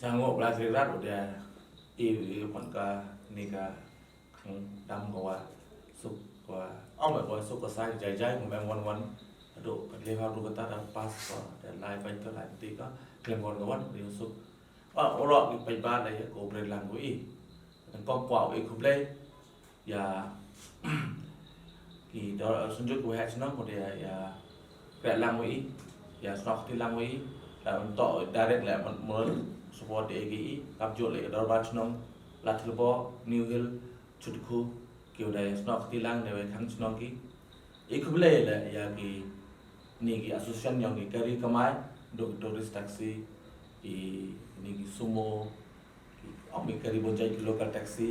Sanggup lah serat udah pun ka ni ka khang dam ko wa suk wa au ba suk ko sai jai jai ko bang wan do ka le ha ru ka ta pas ko da lai pai to lai ti ka klem gon ko wan ri suk wa ro ki pai ba lai ko bre lang ko I ko kwa I ko ble ya ki do sunjuk ko ha chno ko de ya pe lang I ya snok ti lang I la to direct la mon support AGI kapjo le darbat chnong latlbo new hill chutku kyo dai snok tilang de khang chnong ki ikhuble le ya ki ni ki association yang ki kari kamai do tourist taxi ki ni ki sumo ki ami kari bonjai ki local taxi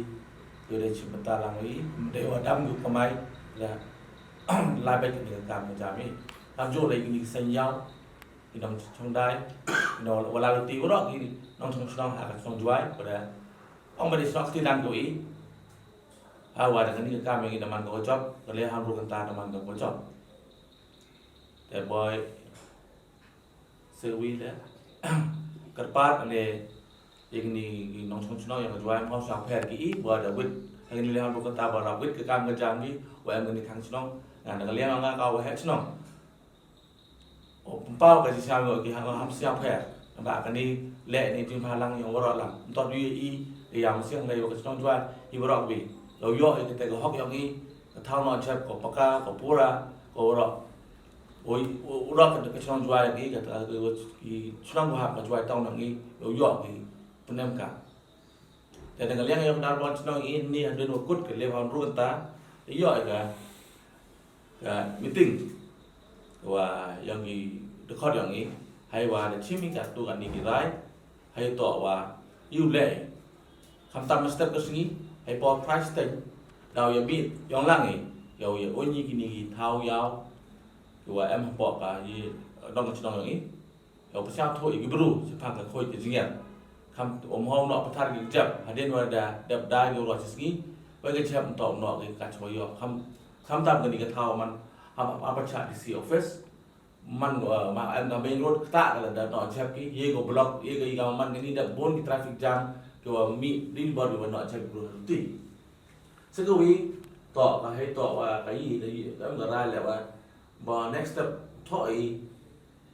kyo dai chimta langwi de wadam gu kamai la la ba ki kam jami kapjo le ki san yao ki dong chong dai no wala ti wo ki nong chong ha ka chong juai pada ong ba di snok ti lang ko I awa da ni ka me ki naman ko job ko le ha ru kan ta naman ko job te boy serwi da karpat ne igni nong chong yang juai mo sa pher ki I ba da wit ni le ha ru kan ta ba ra wit ka kam ga jam ni wa em ni khang chong na da le nga ka wa he chong o pau ka ji sa ngo ki ha ham sia pher ba ka ni le ni tin pha lang yang wara lang to I yang siang lai ka chong juai I wara bi lo yo I te ko hok yang I ka thau no chap ko paka ko pura ko wara oi ura ka chong juai ki ka ta ki chong ha ka juai tong nang I lo yo ki punem ka te da liang yang dar bon chong I ni han no kut ke le han ru ta yo ka meeting wa yang I de khot yang I hay wa de chimi ka tu kan ni ki rai hay to wa yu le kham tam step ka singi hay po price tag daw ya bi yong lang I yo ye o ni ki ni ki thau yao wa em po ka yi dong chong yang I yo pa sa tho I ki bru si pa ka khoi ti jinga kham hong no pa thar ki jap haden wa da dab dai yo ro singi wa ke cham to no ki ka choi yo kham tam ka ni ka thau man apa cha di office man ma em na main road ta la da no chap ki ye go block ye ga man ni da bon ki traffic jam ki wa mi din bor wa no chap bro ti se go wi to ka he to wa ka yi da yi da ga ra la wa ba next step to I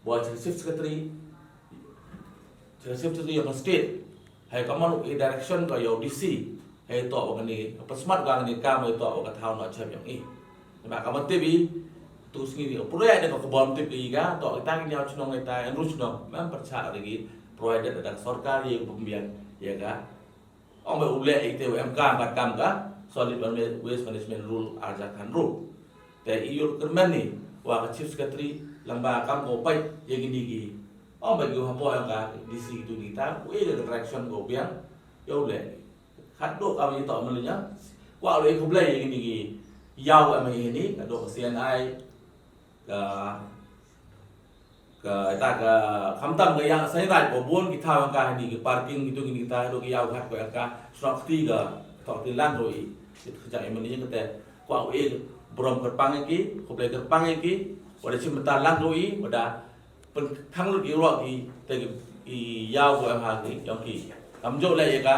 ba chief secretary of state hay ka man I direction ka yo DC hay to wa ni pa smart ga ni ka mo to wa ka thau no chap yang I ba ka man te bi tu sendiri proyek ada kebon tip iga to kita nyau chunong kita enru chunong mem percaya lagi proyek ada sarkar yang pembian ya ga ong ba ule ite MK bat kam ka solid waste management rule ajakan rule te iur kerman ni wa chief secretary lamba kam ko pai ye gini gi ong ba gu hapo yang ka DC itu kita we the direction go biang yo le khat do ka ni to melnya wa le ko ble ye gini gi yau am ini ka do CNI ka ta ka kham tam ga yang sai rai ko bon ki tha ka ni ki parking gitu gini kita do ki yau hat ko ka snok ti ga to ti lan roi it kha em ni ke kwa we brom ker pang ki ko ple ker pang ki wada chim ta lan roi wada pen thang lu ki ro ki te ki yau ko em ha ki yong ki kam jo le ye ka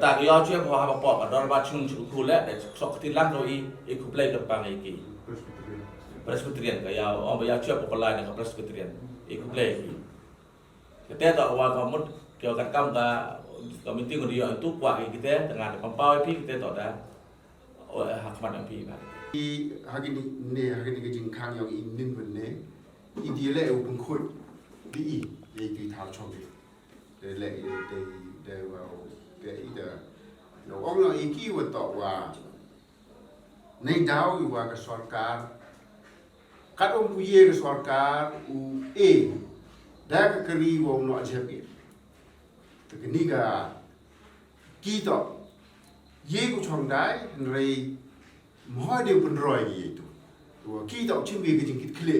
ta ki yau chue ko ha pa pa dor ba chung chu khu le de sok ti lan roi e ko ple ker pang ki Presbyterian ka ya om ya chua populai na Presbyterian ikut lagi kita tak wa kamut kyo kan kam ka komiti ngodiyo itu kwa kita dengan pampau pi kita tak ada hak man pi ba I hagini ke jing khang yang inin men ne I di le u pun khoi bi I ye ki thao chong de le de wa de I de no ong lo I ki wa to wa nei dau I wa ka sarkar kat om puye ke sarkar u da ka keri wo no ajabi te ni ga ki to ye ku chong dai rei mo de pun roi ye tu ki to chim bi ke jing kit kle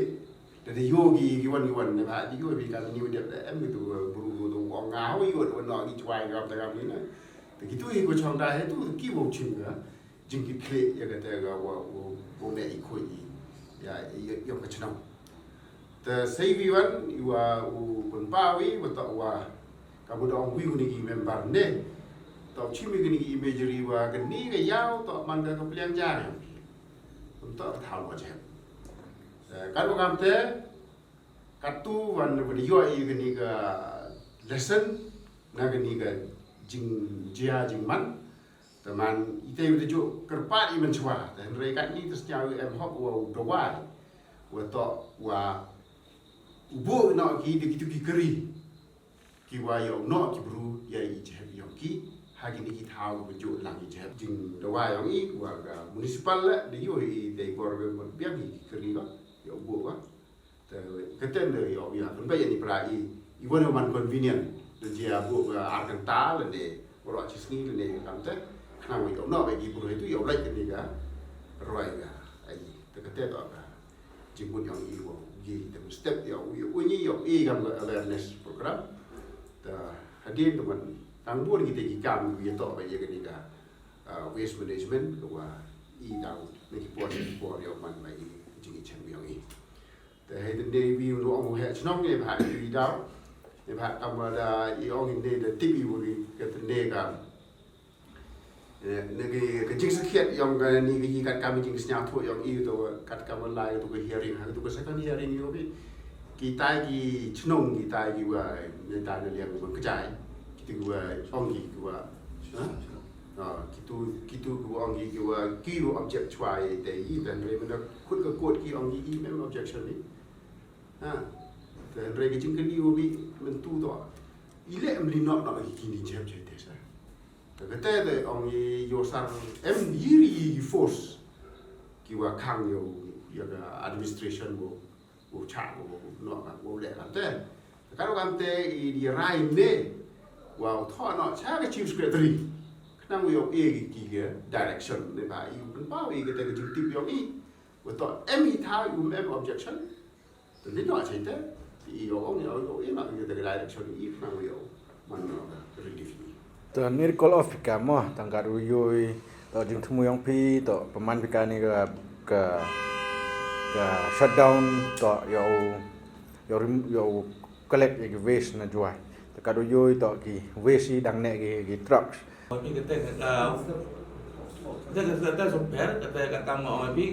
de yogi ki wan ne ba di yo bi ka ni de em tu buru tu ong ngao yo de no ki chwai ga ta ga ni na te ki tu ye ku chong dai tu ki wo chim ga jing kit kle ye ga te ga wo ne I khoi ya yang kecil te sei wan iwa u pun pawi betul wa kamu dong wi guni member ne to chimi guni imagery wa gani ga yau to man ga peliang jang untuk tahu aja kalau kamu te katu wan video i gani ga lesson na gani ga jing jia jing man teman ite udah jo kerpat i mencua dan mereka ni terus jauh hop wa dawai wa to wa ubu na ki de ki keri ki wa yo no ki bru ya i je yo ki ha ki ni ki thau bu jo lang i je jing dawai yo i wa ga municipal la de yo i de bor be mon bia ki keri ba yo ubu ba te keten de yo ya tun ba ya ni pra i wa no man convenient de dia bu ga arkan ta le de ro chi sni le ne kam te na wi yo no ba ki bru itu yo like ni ga roi ga ai te keten to ga jing bu yo i wo gi the step yo ni yo i gam awareness program ta hadir teman tangbuan kita ki kam wi to ba ye ni ga waste management wa i dang ni ki por yo man mai jing chen yo i ta he the day we ro mo he chnong ne ba i dau ne ba tam da i ong ni de tip i wi ka te ne ga ne ke jing sa khiat yong ga ni ki kat kam jing snya thu yong i to kat kam lai to ke hearing ha to ke second hearing yo bi ki tai ki chnong ki tai ki wa ne ta ne liang ko ka jai ki tu wa ong ki wa ki tu ko ong ki wa ki ro object chwai te i dan re man khut ka kot ki ong ki mem objection ni ha dan re ki jing ke li wo bi man tu to i le am li no no ki ni jem je te sa cái thế thì ông vô sang em yiri force ki wa khang yo ya administration wo cha wo no ka wo le kan te ka ro kan te i di rai ne wa tho no cha ka chief secretary nang yo e ki ge direction ne ba i un pa i ke te ke tip yo i wo to em i tha yu em objection te ni no cha te i yo ong yo e ma ke te direction i nang yo man no reliefตอนนี้ก็ออฟฟิกามอตั้งการยุยต่อจึงทมุยองพีต่อประมาณพิการนี่ก็ชัดดาวน์ต่อยาวก็เล็กอีกเวสนะจวยแต่การยุยต่อกี่เวสีดังแน่กี่ทรัค Tapi kita sumber kata mau tapi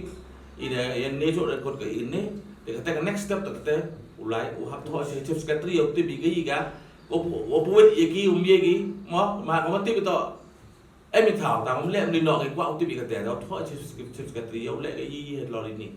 ini yang nejo rekod ke ini kita next step kita ulai uhap tuh si chief secretary yang tu bigi ga buat yaki yaki ma tiap itu em thảo tao không lẽ đi nọ cái quạo tiap cái tẻ đó thôi chief secretary yang lẽ cái gì lo ini